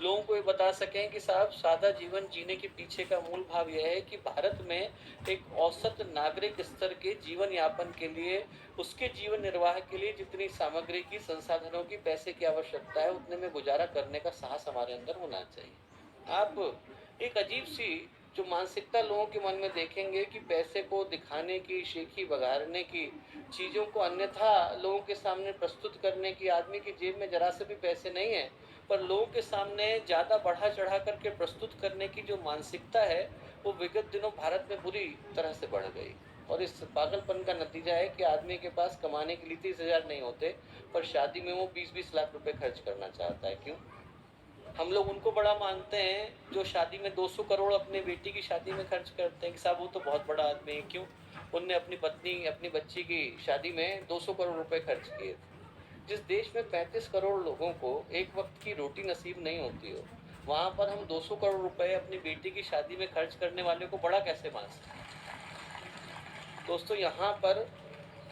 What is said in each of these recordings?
लोगों को ये बता सकें कि साहब सादा जीवन जीने के पीछे का मूल भाव यह है कि भारत में एक औसत नागरिक स्तर के जीवन यापन के लिए, उसके जीवन निर्वाह के लिए जितनी सामग्री की, संसाधनों की, पैसे की आवश्यकता है, उतने में गुजारा करने का साहस हमारे अंदर होना चाहिए। आप एक अजीब सी जो मानसिकता लोगों के मन में देखेंगे कि पैसे को दिखाने की, शेखी बघाड़ने की, चीज़ों को अन्यथा लोगों के सामने प्रस्तुत करने की, आदमी की जेब में जरा से भी पैसे नहीं है पर लोगों के सामने ज़्यादा बढ़ा चढ़ा करके प्रस्तुत करने की जो मानसिकता है, वो विगत दिनों भारत में बुरी तरह से बढ़ गई। और इस पागलपन का नतीजा है कि आदमी के पास कमाने के लिए 30,000 नहीं होते, पर शादी में वो 20-20 लाख रुपए खर्च करना चाहता है। क्यों? हम लोग उनको बड़ा मानते हैं जो शादी में 200 करोड़ अपने बेटी की शादी में खर्च करते हैं कि साहब वो तो बहुत बड़ा आदमी है। क्यों? उनने अपनी पत्नी, अपनी बच्ची की शादी में 200 करोड़ रुपए खर्च किए थे। जिस देश में 35 करोड़ लोगों को एक वक्त की रोटी नसीब नहीं होती हो, वहां पर हम 200 करोड़ रुपए अपनी बेटी की शादी में खर्च करने वाले को बड़ा कैसे मान सकते हैं? दोस्तों, यहाँ पर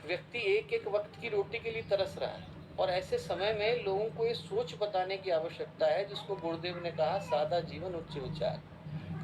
व्यक्ति एक एक वक्त की रोटी के लिए तरस रहा है और ऐसे समय में लोगों को ये सोच बताने की आवश्यकता है, जिसको गुरुदेव ने कहा सादा जीवन उच्च विचार,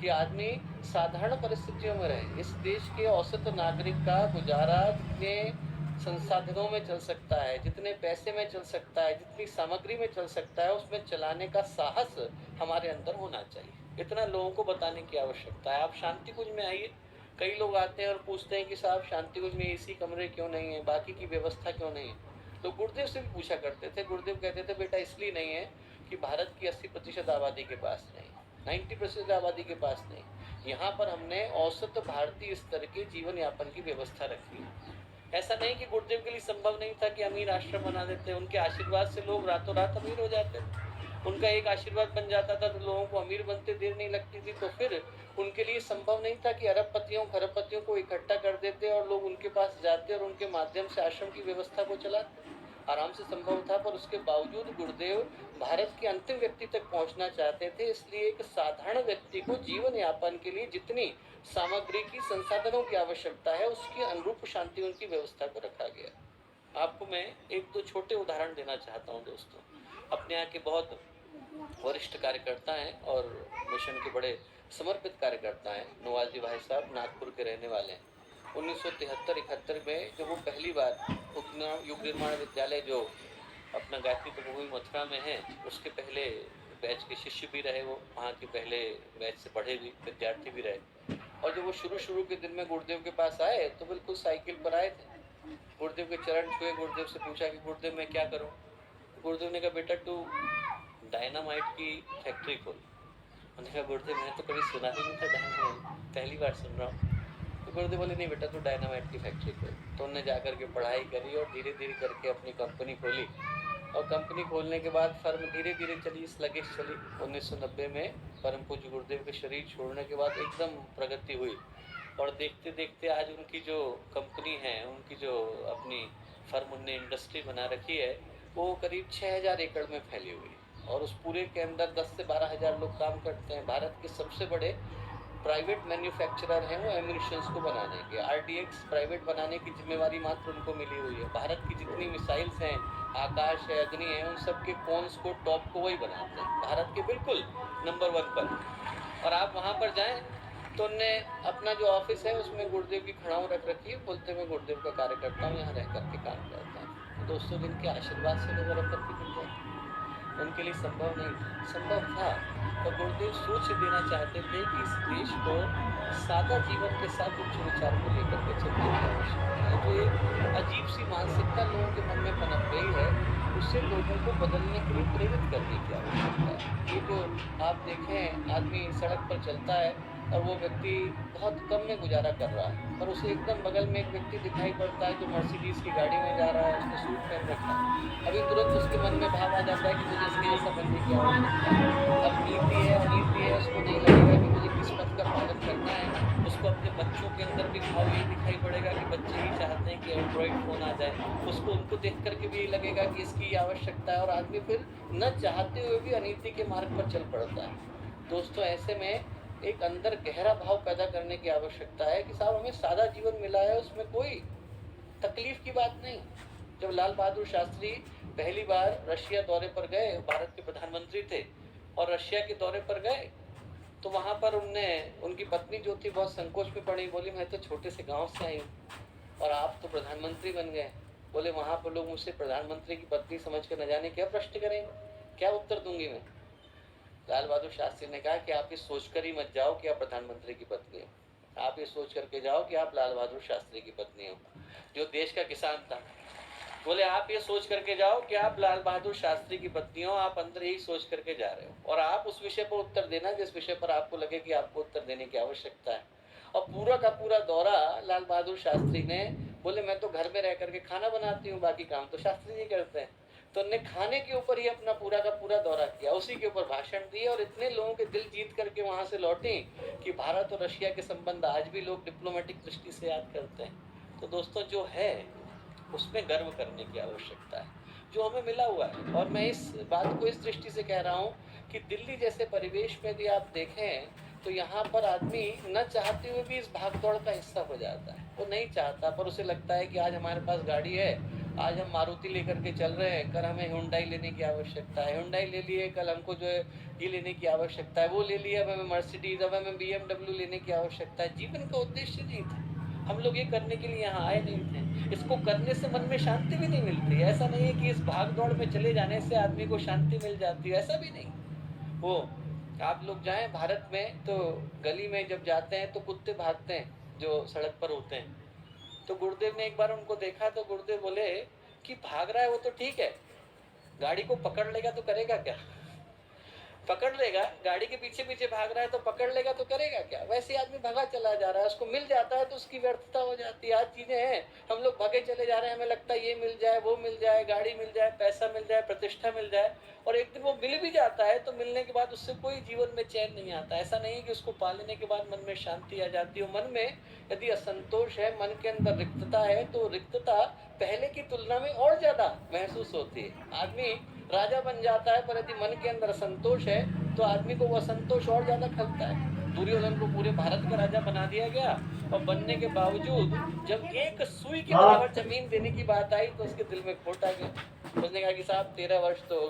कि आदमी साधारण परिस्थितियों में रहे। इस देश के औसत नागरिक का गुजारा जितने संसाधनों में चल सकता है, जितने पैसे में चल सकता है, जितनी सामग्री में चल सकता है, उसमें चलाने का साहस हमारे अंदर होना चाहिए। इतना लोगों को बताने की आवश्यकता है। आप शांति कुंज में आइए, कई लोग आते हैं और पूछते हैं कि साहब शांति कुंज में एसी कमरे क्यों नहीं है, बाकी की व्यवस्था क्यों नहीं है। तो गुरुदेव से भी पूछा करते थे। गुरुदेव कहते थे बेटा इसलिए नहीं है कि भारत की 80% आबादी के पास नहीं, 90% आबादी के पास नहीं, यहाँ पर हमने औसत भारतीय स्तर के जीवन यापन की व्यवस्था रखी है। ऐसा नहीं कि गुरुदेव के लिए संभव नहीं था कि अमीर आश्रम बना देते, उनके आशीर्वाद से लोग रातों रात अमीर हो जाते थे। उनका एक आशीर्वाद बन जाता था तो लोगों को अमीर बनते देर नहीं लगती थी। तो फिर उनके लिए संभव नहीं था कि अरबपतियों खरबपतियों को इकट्ठा कर देते और लोग उनके पास जाते और उनके माध्यम से आश्रम की व्यवस्था को चलाते। आराम से संभव था, पर उसके बावजूद गुरुदेव भारत के अंतिम व्यक्ति तक पहुंचना चाहते थे। इसलिए एक साधारण व्यक्ति को जीवन यापन के लिए जितनी सामग्री की, संसाधनों की आवश्यकता है, उसकी अनुरूप शांति उनकी व्यवस्था को रखा गया। आपको मैं एक दो छोटे उदाहरण देना चाहता हूँ दोस्तों। अपने यहाँ के बहुत वरिष्ठ कार्यकर्ता हैं और मिशन के बड़े समर्पित कार्यकर्ता हैं। नवाजी भाई साहब नागपुर के रहने वाले हैं। 1973-71 में जब वो पहली बार युग निर्माण विद्यालय जो अपना गायत्री तपोभूमि मथुरा में है, उसके पहले बैच के शिष्य भी रहे, वो वहाँ के पहले बैच से पढ़े भी विद्यार्थी भी रहे। और जब वो शुरू शुरू के दिन में गुरुदेव के पास आए तो बिल्कुल साइकिल पर आए थे। गुरुदेव के चरण छुए, गुरुदेव से पूछा कि गुरुदेव मैं क्या करूं। गुरुदेव ने कहा बेटा तू डायनामाइट की फैक्ट्री खोल। मैंने कहा गुरुदेव मैं तो कभी सुना ही नहीं था डायनामाइट, पहली बार सुन रहा हूँ। तो गुरुदेव बोले नहीं बेटा तू डायनामाइट की फैक्ट्री खोल। तो उन्होंने जा करके पढ़ाई करी और धीरे धीरे करके अपनी कंपनी खोली। और कंपनी खोलने के बाद फर्म धीरे धीरे चली, स्लगिश चली। 1990 में परम पूज्य गुरुदेव के शरीर छोड़ने के बाद एकदम प्रगति हुई और देखते देखते आज उनकी जो कंपनी है, उनकी जो अपनी फर्म उनने इंडस्ट्री बना रखी है, वो करीब 6,000 एकड़ में फैली हुई है और उस पूरे के अंदर 10 से 12,000 लोग काम करते हैं। भारत के सबसे बड़े प्राइवेट मैन्युफैक्चरर हैं वो एम्यूनिशंस को बनाने के। आरडीएक्स प्राइवेट बनाने की जिम्मेवारी मात्र उनको मिली हुई है। भारत की जितनी मिसाइल्स हैं, आकाश है, अग्नि है, उन सब के कॉन्स को, टॉप को वही बनाते हैं, भारत के बिल्कुल नंबर 1 पर। और आप वहाँ पर जाएं तो उनने अपना जो ऑफिस है उसमें गुरुदेव की खड़ाऊ रख रखी है, बोलते मैं गुरुदेव का कार्यकर्ता हूँ, यहाँ रह करके काम करता हूँ। तो दोस्तों जिनके आशीर्वाद से लोग बरकत मिल जाती, उनके लिए संभव नहीं था, संभव था। पर गुरुदेव सोच देना चाहते थे कि इस देश को सादा जीवन के साथ उच्च विचार को लेकर के चलने की आवश्यकता है। जो एक अजीब सी मानसिकता लोगों के मन में पनप गई है, उससे लोगों को बदलने के लिए प्रेरित करने की आवश्यकता है। ये जो आप देखें आदमी सड़क पर चलता है और वो व्यक्ति बहुत कम में गुजारा कर रहा है, पर उसे एकदम बगल में एक व्यक्ति दिखाई पड़ता है जो मर्सिडीज की गाड़ी में जा रहा है, उसने सूट पहन रखा है। अभी तुरंत उसके मन में भाव आ जाता है कि मुझे इसके जैसा बनने की आवश्यकता है। अब नीति है अनीति है, उसको नहीं लगेगा कि मुझे किस पथ का पालन करना है। उसको अपने बच्चों के अंदर भी भाव यही दिखाई पड़ेगा कि बच्चे ही चाहते हैं कि एंड्रॉइड फोन आ जाए। उसको उनको देख करके भी यही लगेगा कि इसकी आवश्यकता है और आदमी फिर न चाहते हुए भी अनीति के मार्ग पर चल पड़ता है। दोस्तों ऐसे में एक अंदर गहरा भाव पैदा करने की आवश्यकता है कि साहब हमें सादा जीवन मिला है, उसमें कोई तकलीफ की बात नहीं। जब लाल बहादुर शास्त्री पहली बार रशिया दौरे पर गए, भारत के प्रधानमंत्री थे, और रशिया के दौरे पर गए, तो वहाँ पर उनकी पत्नी जो थी बहुत संकोच में पड़ी, बोली मैं तो छोटे से गांव से आई हूँ और आप तो प्रधानमंत्री बन गए। बोले वहाँ पर लोग मुझसे प्रधानमंत्री की पत्नी समझ कर न जाने क्या प्रश्न करेंगे, क्या उत्तर दूंगी मैं। लाल बहादुर शास्त्री ने कहा कि आप ये सोचकर ही मत जाओ कि आप प्रधानमंत्री की पत्नी हो, आप ये सोच करके जाओ कि आप लाल बहादुर शास्त्री की पत्नी हो, जो देश का किसान था। बोले आप ये सोच करके जाओ कि आप लाल बहादुर शास्त्री की पत्नी हो, आप अंदर यही सोच करके जा रहे हो और आप उस विषय पर उत्तर देना जिस विषय पर आपको लगे कि आपको उत्तर देने की आवश्यकता है। और पूरा का पूरा दौरा लाल बहादुर शास्त्री ने, बोले मैं तो घर में रह करके खाना बनाती हूँ, बाकी काम तो शास्त्री जी करते हैं। तो उन्होंने खाने के ऊपर ही अपना पूरा का पूरा दौरा किया, उसी के ऊपर भाषण दिए और इतने लोगों के दिल जीत करके वहां से लौटे कि भारत और रशिया के संबंध आज भी लोग डिप्लोमेटिक दृष्टि से याद करते हैं। तो दोस्तों जो है उसमें गर्व करने की आवश्यकता है, जो हमें मिला हुआ है। और मैं इस बात को इस दृष्टि से कह रहा हूँ कि दिल्ली जैसे परिवेश में यदि आप देखें तो यहाँ पर आदमी न चाहते हुए भी इस भागदौड़ का हिस्सा हो जाता है। वो नहीं चाहता, पर उसे लगता है कि आज हमारे पास गाड़ी है, आज हम मारुति लेकर के चल रहे हैं, कल हमें हुंडई लेने की आवश्यकता है, हुंडई ले लिए, कल हमको जो है ये लेने की आवश्यकता है, वो ले लिया, अब हमें मर्सिडीज, अब हमें BMW लेने की आवश्यकता है। जीवन का उद्देश्य नहीं था, हम लोग ये करने के लिए यहाँ आए नहीं थे। इसको करने से मन में शांति भी नहीं मिलती। ऐसा नहीं है कि इस भाग दौड़ में चले जाने से आदमी को शांति मिल जाती है, ऐसा भी नहीं। वो आप लोग जाएं भारत में तो गली में जब जाते हैं तो कुत्ते भागते हैं जो सड़क पर होते हैं। तो गुरुदेव ने एक बार उनको देखा तो गुरुदेव बोले कि भाग रहा है वो तो ठीक है, गाड़ी को पकड़ लेगा तो करेगा क्या। पकड़ लेगा, गाड़ी के पीछे पीछे भाग रहा है तो पकड़ लेगा तो करेगा क्या। वैसे आदमी भागा चला जा रहा है, उसको मिल जाता है तो उसकी व्यर्थता हो जाती है। आज चीजें हैं, हम लोग भागे चले जा रहे हैं, हमें लगता है ये मिल जाए, वो मिल जाए, गाड़ी मिल जाए, पैसा मिल जाए, प्रतिष्ठा मिल जाए, और एक दिन वो मिल भी जाता है तो मिलने के बाद उससे कोई जीवन में चैन नहीं आता। ऐसा नहीं है कि उसको पा लेने के बाद मन में शांति आ जाती है। मन में यदि असंतोष है, मन के अंदर रिक्तता है, तो रिक्तता पहले की तुलना में और ज्यादा महसूस होती है। आदमी राजा बन जाता है, पर यदि मन के अंदर असंतोष है तो आदमी को वो असंतोष और ज्यादा खलता है। दुर्योधन को पूरे भारत का राजा बना दिया गया और बनने के बावजूद जब एक सुई के बराबर जमीन देने की बात आई तो उसके दिल में खोट आ गया। उसने कहा कि साहब 13 वर्ष तो